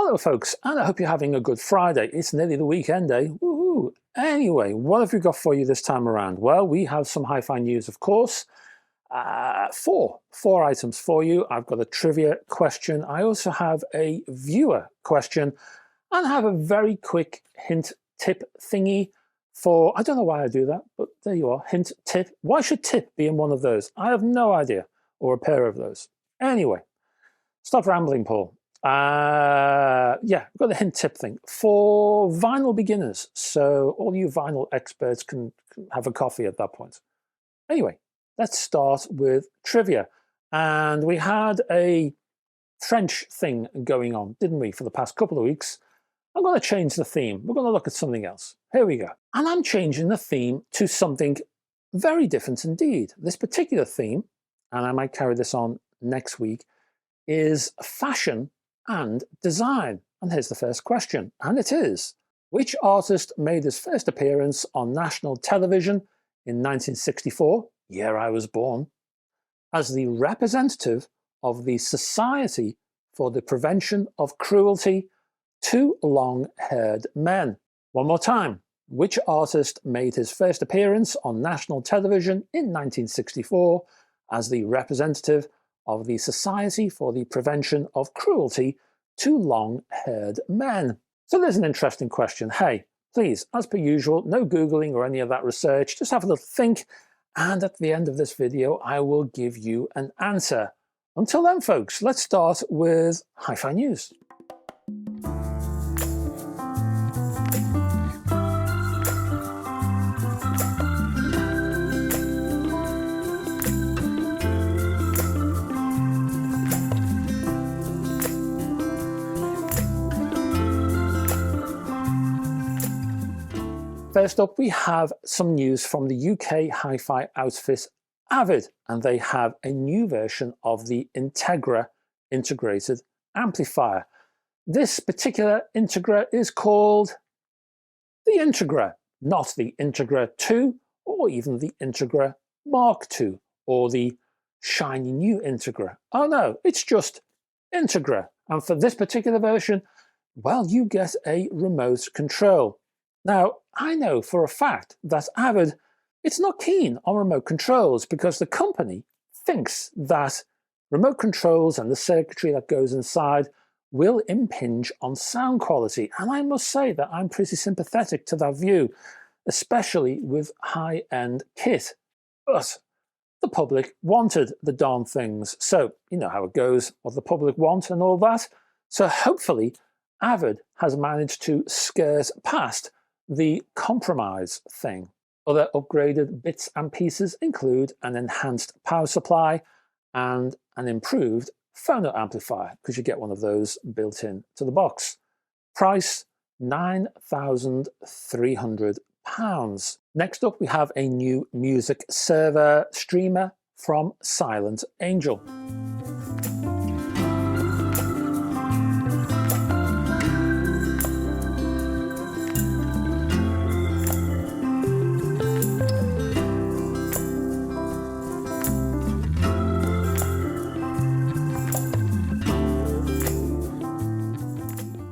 Hello folks, and I hope you're having a good Friday. It's nearly the weekend, eh? Woohoo! Anyway, what have we got for you this time around? Well, we have some hi-fi news, of course. Four items for you. I've got a trivia question. I also have a viewer question, and I have a very quick hint tip thingy for, I don't know why I do that, but there you are, hint tip. Why should tip be in one of those? I have no idea, or a pair of those. Anyway, stop rambling, Paul. Yeah, we've got the hint tip thing for vinyl beginners, so all you vinyl experts can have a coffee at that point. Anyway, let's start with trivia. And we had a French thing going on, didn't we, for the past couple of weeks? I'm going to change the theme. We're going to look at something else. Here we go. And I'm changing the theme to something very different indeed. This particular theme, and I might carry this on next week, is fashion and design. And here's the first question, and it is, which artist made his first appearance on national television in 1964, year I was born, as the representative of the Society for the Prevention of Cruelty to Long-Haired Men? One more time. Which artist made his first appearance on national television in 1964 as the representative of the Society for the Prevention of Cruelty to Long-Haired Men? So there's an interesting question. Hey, please, as per usual, no Googling or any of that research, just have a little think, and at the end of this video, I will give you an answer. Until then, folks, let's start with hi-fi news. First up, we have some news from the UK hi-fi outfit Avid, and they have a new version of the Integra integrated amplifier. This particular Integra is called the Integra, not the Integra 2 or even the Integra Mark II or the shiny new Integra. Oh no, it's just Integra. And for this particular version, well, you get a remote control. Now, I know for a fact that Avid, it's not keen on remote controls because the company thinks that remote controls and the circuitry that goes inside will impinge on sound quality. And I must say that I'm pretty sympathetic to that view, especially with high-end kit. But the public wanted the darn things. So you know how it goes, what the public want and all that. So hopefully Avid has managed to skirt past the compromise thing. Other upgraded bits and pieces include an enhanced power supply and an improved phono amplifier, because you get one of those built in to the box. Price £9,300. Next up, we have a new music server streamer from Silent Angel.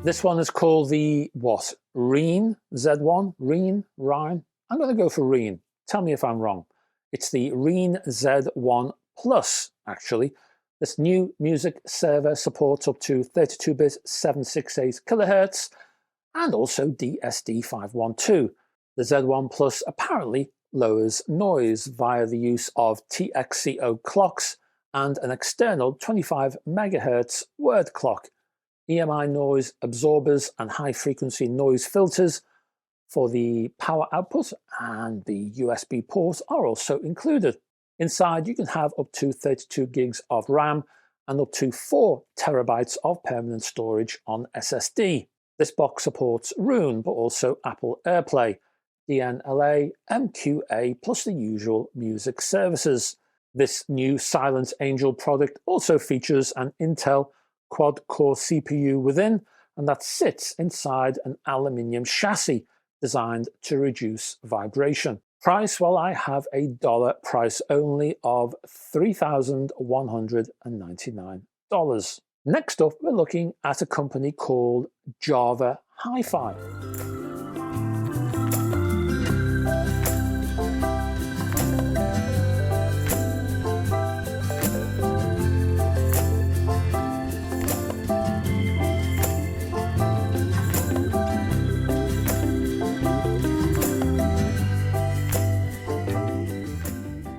This one is called the, what, Reen Z1? Reen? I'm going to go for Reen. Tell me if I'm wrong. It's the Reen Z1 Plus, actually. This new music server supports up to 32-bit 768 kHz and also DSD512. The Z1 Plus apparently lowers noise via the use of TXCO clocks and an external 25 MHz word clock, EMI noise absorbers and high-frequency noise filters for the power output, and the USB port are also included. Inside, you can have up to 32 gigs of RAM and up to 4 terabytes of permanent storage on SSD. This box supports Roon, but also Apple AirPlay, DNLA, MQA, plus the usual music services. This new Silent Angel product also features an Intel quad-core CPU within, and that sits inside an aluminium chassis designed to reduce vibration. Price, well, I have a dollar price only of $3,199. Next up, we're looking at a company called Java Hi-Fi.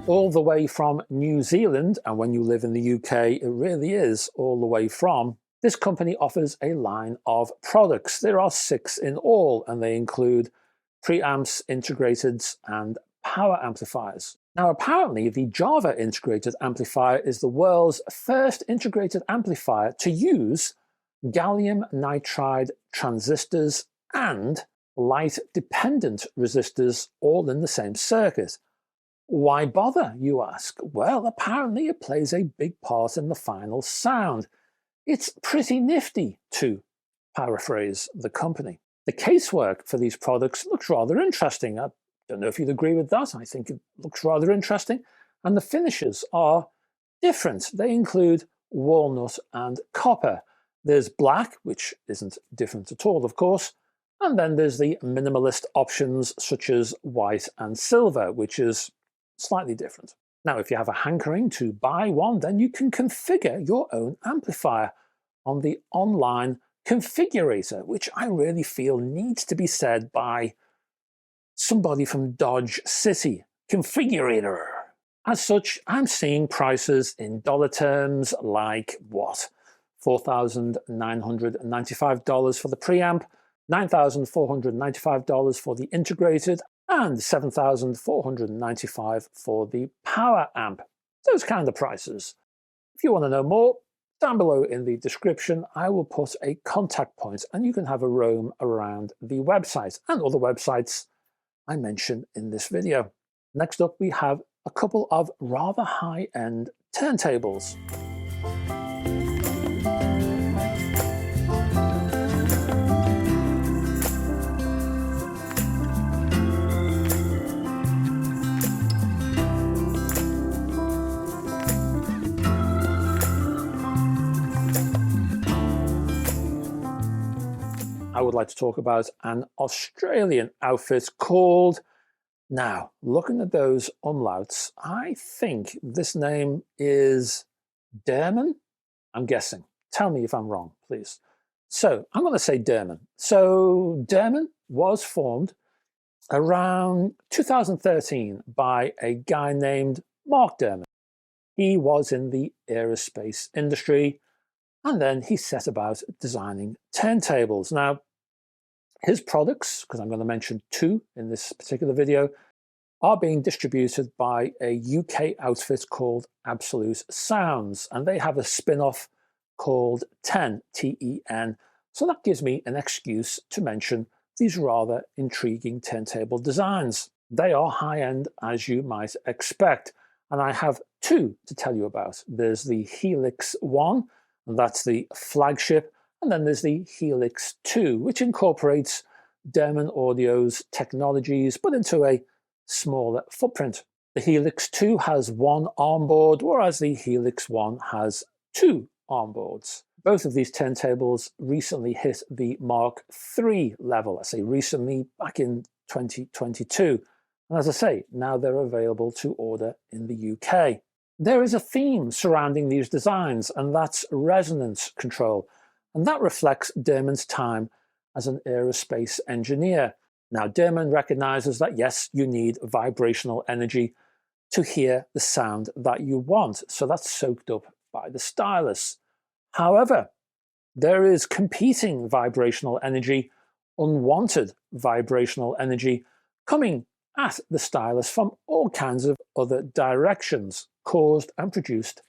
All the way from New Zealand, and when you live in the UK, it really is all the way from, this company offers a line of products. There are 6 in all, and they include preamps, integrateds, and power amplifiers. Now, apparently, the Java integrated amplifier is the world's first integrated amplifier to use gallium nitride transistors and light-dependent resistors all in the same circuit. Why bother, you ask? Well, apparently it plays a big part in the final sound. It's pretty nifty, to paraphrase the company. The casework for these products looks rather interesting. I don't know if you'd agree with that. I think it looks rather interesting. And the finishes are different. They include walnut and copper. There's black, which isn't different at all, of course. And then there's the minimalist options such as white and silver, which is slightly different. Now, if you have a hankering to buy one, then you can configure your own amplifier on the online configurator, which I really feel needs to be said by somebody from Dodge City. Configurator. As such, I'm seeing prices in dollar terms like what? $4,995 for the preamp, $9,495 for the integrated, and $7,495 for the power amp. Those kind of prices. If you want to know more, down below in the description, I will put a contact point and you can have a roam around the website and other websites I mention in this video. Next up, we have a couple of rather high-end turntables. I would like to talk about an Australian outfit called, now looking at those umlauts, I think this name is Dohmann, I'm guessing. Tell me if I'm wrong, please. So I'm going to say Dohmann. So Dohmann was formed around 2013 by a guy named Mark Dohmann. He was in the aerospace industry, and then he set about designing turntables. Now, his products, because I'm going to mention 2 in this particular video, are being distributed by a UK outfit called Absolute Sounds, and they have a spin-off called TEN, T-E-N. So that gives me an excuse to mention these rather intriguing turntable designs. They are high-end, as you might expect, and I have 2 to tell you about. There's the Helix 1, and that's the flagship, and then there's the Helix 2, which incorporates Dohmann Audio's technologies, but into a smaller footprint. The Helix 2 has 1 arm board, whereas the Helix 1 has 2 arm boards. Both of these turntables recently hit the Mark III level. I say recently, back in 2022. And as I say, now they're available to order in the UK. There is a theme surrounding these designs, and that's resonance control. And that reflects Dohmann's time as an aerospace engineer. Now, Dohmann recognizes that, yes, you need vibrational energy to hear the sound that you want. So that's soaked up by the stylus. However, there is competing vibrational energy, unwanted vibrational energy, coming at the stylus from all kinds of other directions, caused and produced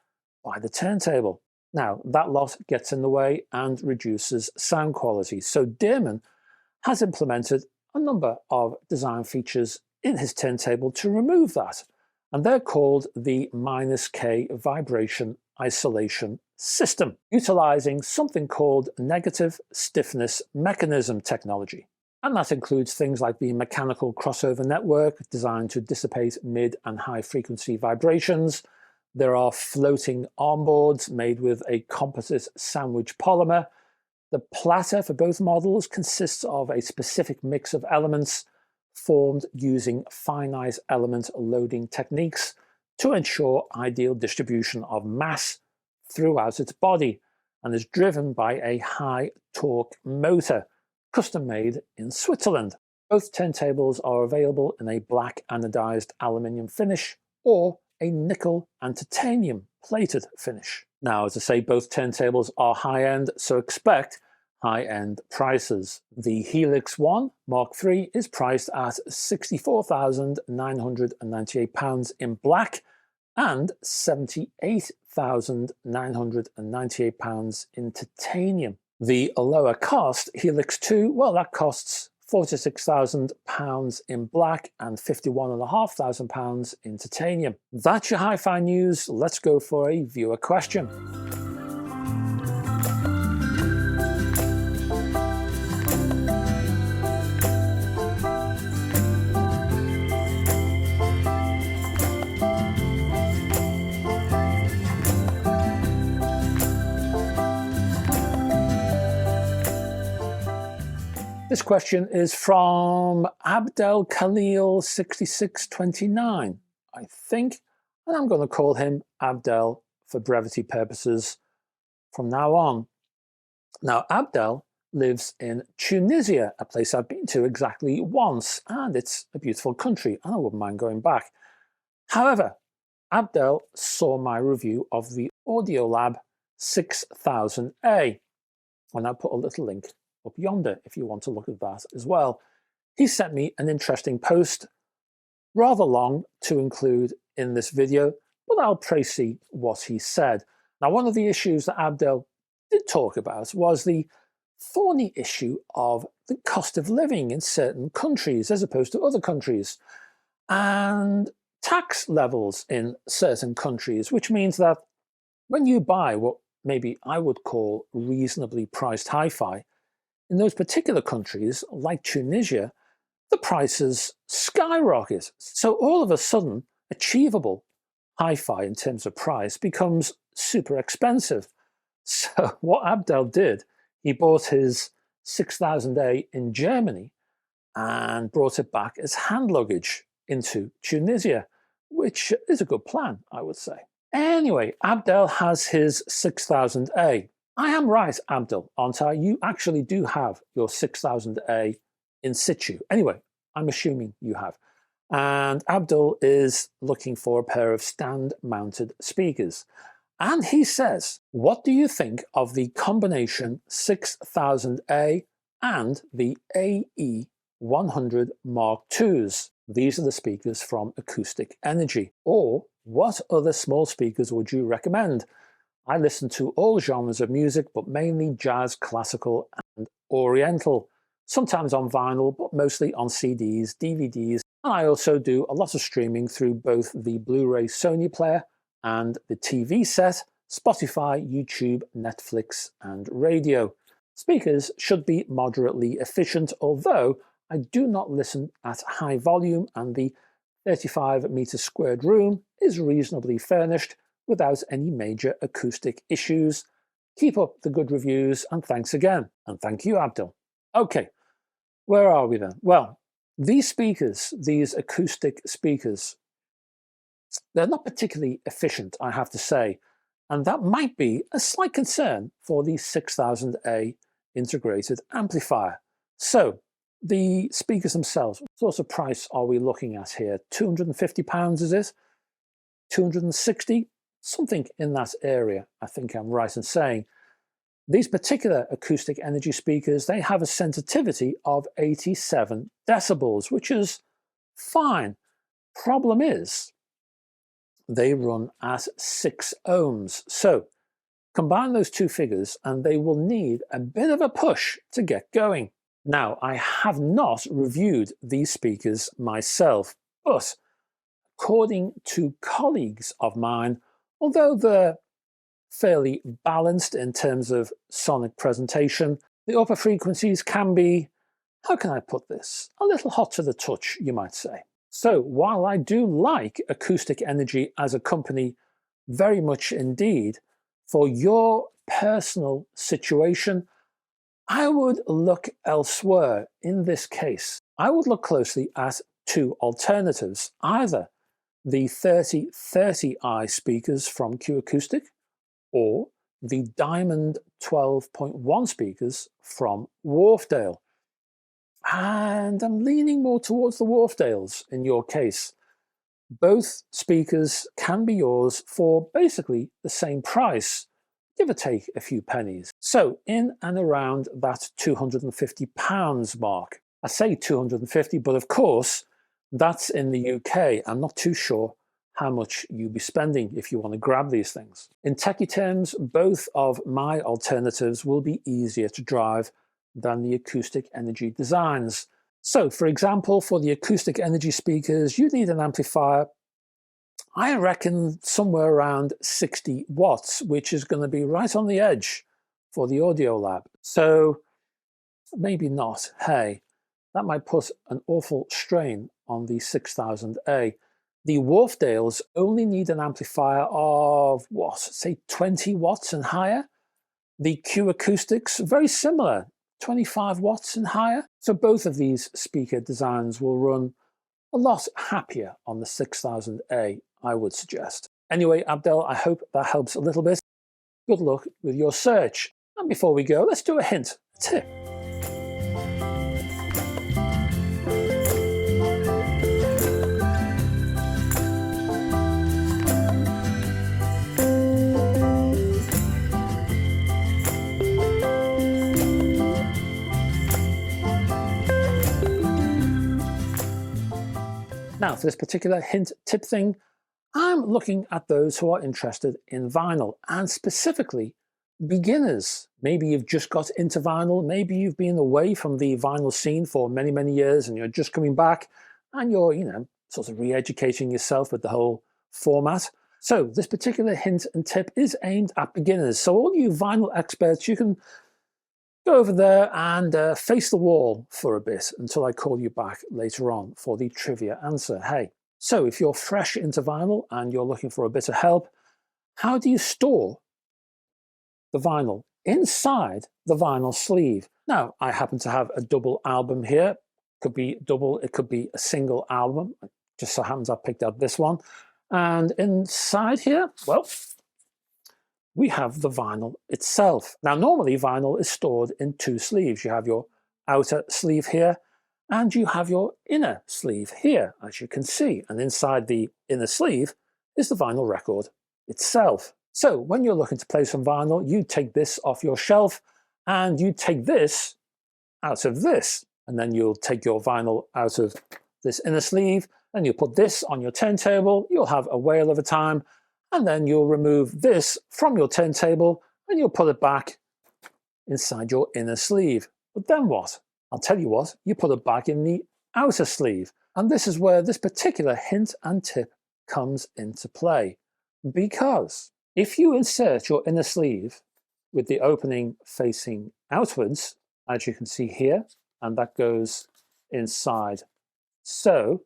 by the turntable. Now, that lot gets in the way and reduces sound quality. So Dohmann has implemented a number of design features in his turntable to remove that. And they're called the -K vibration isolation system, utilizing something called negative stiffness mechanism technology. And that includes things like the mechanical crossover network designed to dissipate mid and high frequency vibrations, There are floating armboards made with a composite sandwich polymer. The platter for both models consists of a specific mix of elements formed using finite element loading techniques to ensure ideal distribution of mass throughout its body, and is driven by a high torque motor, custom made in Switzerland. Both turntables are available in a black anodized aluminium finish or a nickel and titanium plated finish. Now, as I say, both turntables are high-end, so expect high-end prices. The Helix One Mark III is priced at £64,998 in black and £78,998 in titanium. The lower cost Helix 2, well, that costs £46,000 in black and £51,500 in titanium. That's your hi-fi news. Let's go for a viewer question. This question is from Abdel Khalil 6629, I think, and I'm going to call him Abdel for brevity purposes from now on. Now, Abdel lives in Tunisia, a place I've been to exactly once, and it's a beautiful country, and I wouldn't mind going back. However, Abdel saw my review of the Audiolab 6000A, and I'll put a little link up yonder if you want to look at that as well. He sent me an interesting post, rather long to include in this video, but I'll précis what he said. Now, one of the issues that Abdel did talk about was the thorny issue of the cost of living in certain countries as opposed to other countries, and tax levels in certain countries, which means that when you buy what maybe I would call reasonably priced hi-fi, in those particular countries, like Tunisia, the prices skyrocket. So all of a sudden, achievable hi-fi in terms of price becomes super expensive. So what Abdel did, he bought his 6000A in Germany and brought it back as hand luggage into Tunisia, which is a good plan, I would say. Anyway, Abdel has his 6000A. I am right, Abdel, aren't I? You actually do have your 6000A in situ. Anyway, I'm assuming you have. And Abdel is looking for a pair of stand-mounted speakers. And he says, what do you think of the combination 6000A and the AE100 Mark IIs? These are the speakers from Acoustic Energy. Or what other small speakers would you recommend? I listen to all genres of music, but mainly jazz, classical, and oriental. Sometimes on vinyl, but mostly on CDs, DVDs. And I also do a lot of streaming through both the Blu-ray Sony player and the TV set, Spotify, YouTube, Netflix, and radio. Speakers should be moderately efficient, although I do not listen at high volume, and the 35-meter squared room is reasonably furnished without any major acoustic issues. Keep up the good reviews, and thanks again. And thank you, Abdel. Okay, where are we then? Well, these speakers, these acoustic speakers, they're not particularly efficient, I have to say, and that might be a slight concern for the 6000A integrated amplifier. So, the speakers themselves, what sort of price are we looking at here? £250, is it? 260? Something in that area, I think I'm right in saying. These particular Acoustic Energy speakers, they have a sensitivity of 87 decibels, which is fine. Problem is, they run at 6 ohms. So combine those two figures and they will need a bit of a push to get going. Now, I have not reviewed these speakers myself, but according to colleagues of mine, although they're fairly balanced in terms of sonic presentation, the upper frequencies can be, how can I put this, a little hot to the touch, you might say. So while I do like Acoustic Energy as a company very much indeed, for your personal situation, I would look elsewhere in this case. I would look closely at two alternatives, either the 3030i speakers from Acoustic or the Diamond 12.1 speakers from Wharfedale. And I'm leaning more towards the Wharfedales in your case. Both speakers can be yours for basically the same price, give or take a few pennies. So in and around that £250 mark. I say 250, but of course, that's in the UK. I'm not too sure how much you'll be spending if you want to grab these things. In techie terms, both of my alternatives will be easier to drive than the Acoustic Energy designs. So, for example, for the Acoustic Energy speakers, you need an amplifier, I reckon somewhere around 60 watts, which is going to be right on the edge for the Audio Lab. So maybe not. Hey, that might put an awful strain on the 6000A. The Wharfedales only need an amplifier of, what, say 20 watts and higher. The Q Acoustics, very similar, 25 watts and higher. So both of these speaker designs will run a lot happier on the 6000A, I would suggest. Anyway, Abdel, I hope that helps a little bit. Good luck with your search. And before we go, let's do a hint, a tip. Now, for this particular hint tip thing, I'm looking at those who are interested in vinyl, and specifically beginners. Maybe you've just got into vinyl, maybe you've been away from the vinyl scene for many, many years and you're just coming back and you're, sort of re-educating yourself with the whole format. So this particular hint and tip is aimed at beginners. So all you vinyl experts, you can go over there and face the wall for a bit until I call you back later on for the trivia answer. Hey, so if you're fresh into vinyl and you're looking for a bit of help, how do you store the vinyl inside the vinyl sleeve? Now, I happen to have a double album here. Could be double, it could be a single album. It just so happens I picked out this one. And inside here, well, we have the vinyl itself. Now, normally vinyl is stored in two sleeves. You have your outer sleeve here, and you have your inner sleeve here, as you can see. And inside the inner sleeve is the vinyl record itself. So when you're looking to play some vinyl, you take this off your shelf, and you take this out of this. And then you'll take your vinyl out of this inner sleeve, and you'll put this on your turntable. You'll have a whale of a time. And then you'll remove this from your turntable and you'll put it back inside your inner sleeve. But then what? I'll tell you what, you put it back in the outer sleeve. And this is where this particular hint and tip comes into play. Because if you insert your inner sleeve with the opening facing outwards, as you can see here, and that goes inside. So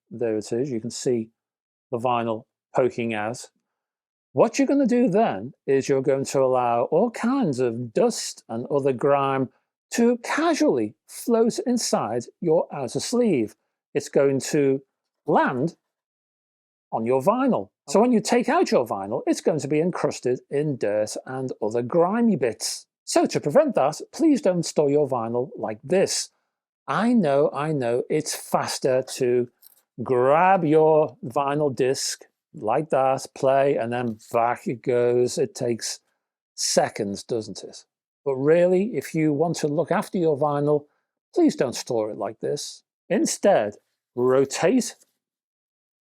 there it is, you can see the vinyl poking out. What you're going to do then is you're going to allow all kinds of dust and other grime to casually float inside your outer sleeve. It's going to land on your vinyl. So when you take out your vinyl, it's going to be encrusted in dirt and other grimy bits. So to prevent that, please don't store your vinyl like this. I know, it's faster to grab your vinyl disc like that, play, and then back it goes. It takes seconds, doesn't it? But really, if you want to look after your vinyl, please don't store it like this. Instead, rotate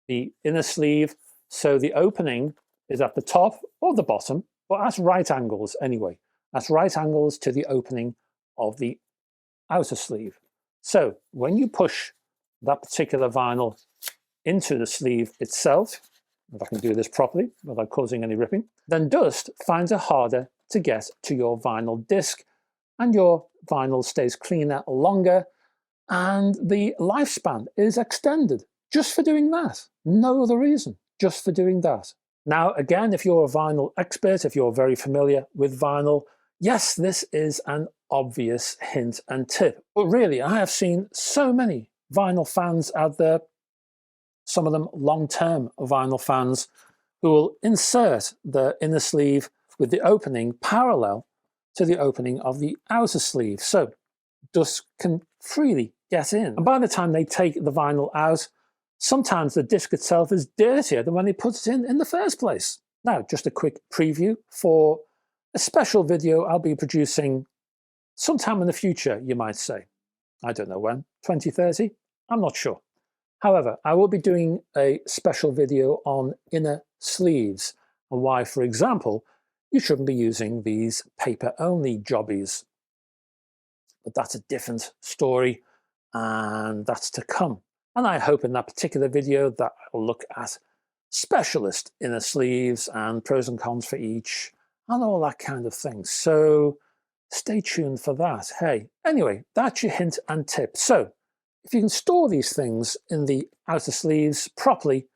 the inner sleeve so the opening is at the top or the bottom, but at right angles anyway. At right angles to the opening of the outer sleeve. So when you push that particular vinyl into the sleeve itself, if I can do this properly without causing any ripping, then dust finds it harder to get to your vinyl disc and your vinyl stays cleaner longer and the lifespan is extended just for doing that. No other reason, just for doing that. Now, again, if you're a vinyl expert, if you're very familiar with vinyl, yes, this is an obvious hint and tip. But really, I have seen so many vinyl fans out there, some of them long-term vinyl fans, who will insert the inner sleeve with the opening parallel to the opening of the outer sleeve, so dust can freely get in. And by the time they take the vinyl out, sometimes the disc itself is dirtier than when they put it in the first place. Now, just a quick preview for a special video I'll be producing sometime in the future, you might say. I don't know when, 2030? I'm not sure. However, I will be doing a special video on inner sleeves and why, for example, you shouldn't be using these paper-only jobbies. But that's a different story, and that's to come. And I hope in that particular video that I'll look at specialist inner sleeves and pros and cons for each and all that kind of thing. So stay tuned for that. Hey, anyway, that's your hint and tip. So if you can store these things in the outer sleeves properly,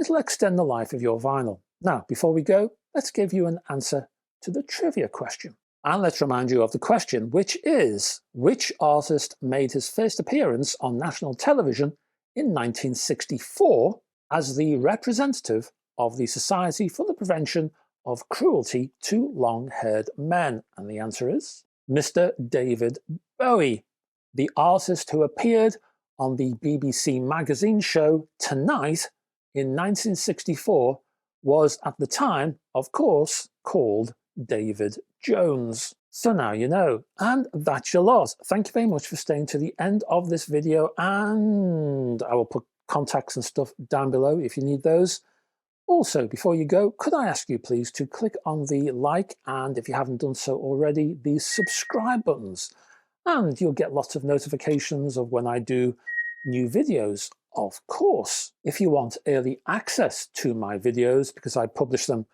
it'll extend the life of your vinyl. Now, before we go, let's give you an answer to the trivia question. And let's remind you of the question, which is, which artist made his first appearance on national television in 1964 as the representative of the Society for the Prevention of Cruelty to Long-Haired Men? And the answer is Mr. David Bowie, the artist who appeared on the BBC magazine show Tonight in 1964 was at the time, of course, called David Jones. So now you know, and that's your lot. Thank you very much for staying to the end of this video, and I will put contacts and stuff down below if you need those. Also, before you go, could I ask you please to click on the like, and if you haven't done so already, the subscribe buttons, and you'll get lots of notifications of when I do new videos. Of course, if you want early access to my videos, because I publish them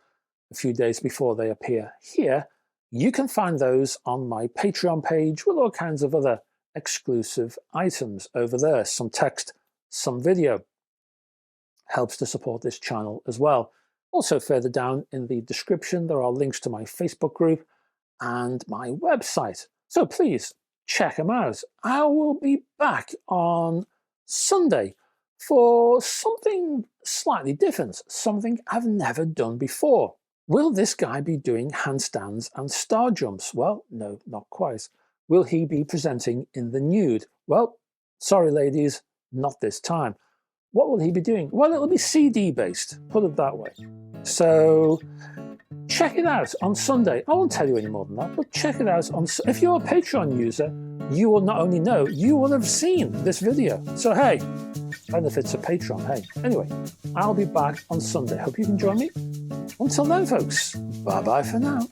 a few days before they appear here, you can find those on my Patreon page with all kinds of other exclusive items over there. Some text, some video. Helps to support this channel as well. Also, further down in the description, there are links to my Facebook group and my website. So please check them out. I will be back on Sunday for something slightly different, something I've never done before. Will this guy be doing handstands and star jumps? Well, no, not quite. Will he be presenting in the nude? Well, sorry ladies, not this time. What will he be doing? Well, it'll be CD based, put it that way. So check it out on Sunday. I won't tell you any more than that, but check it out on. If you're a Patreon user, you will not only know, you will have seen this video. So hey, benefits of Patreon, hey. Anyway, I'll be back on Sunday. Hope you can join me. Until then, folks, bye-bye for now.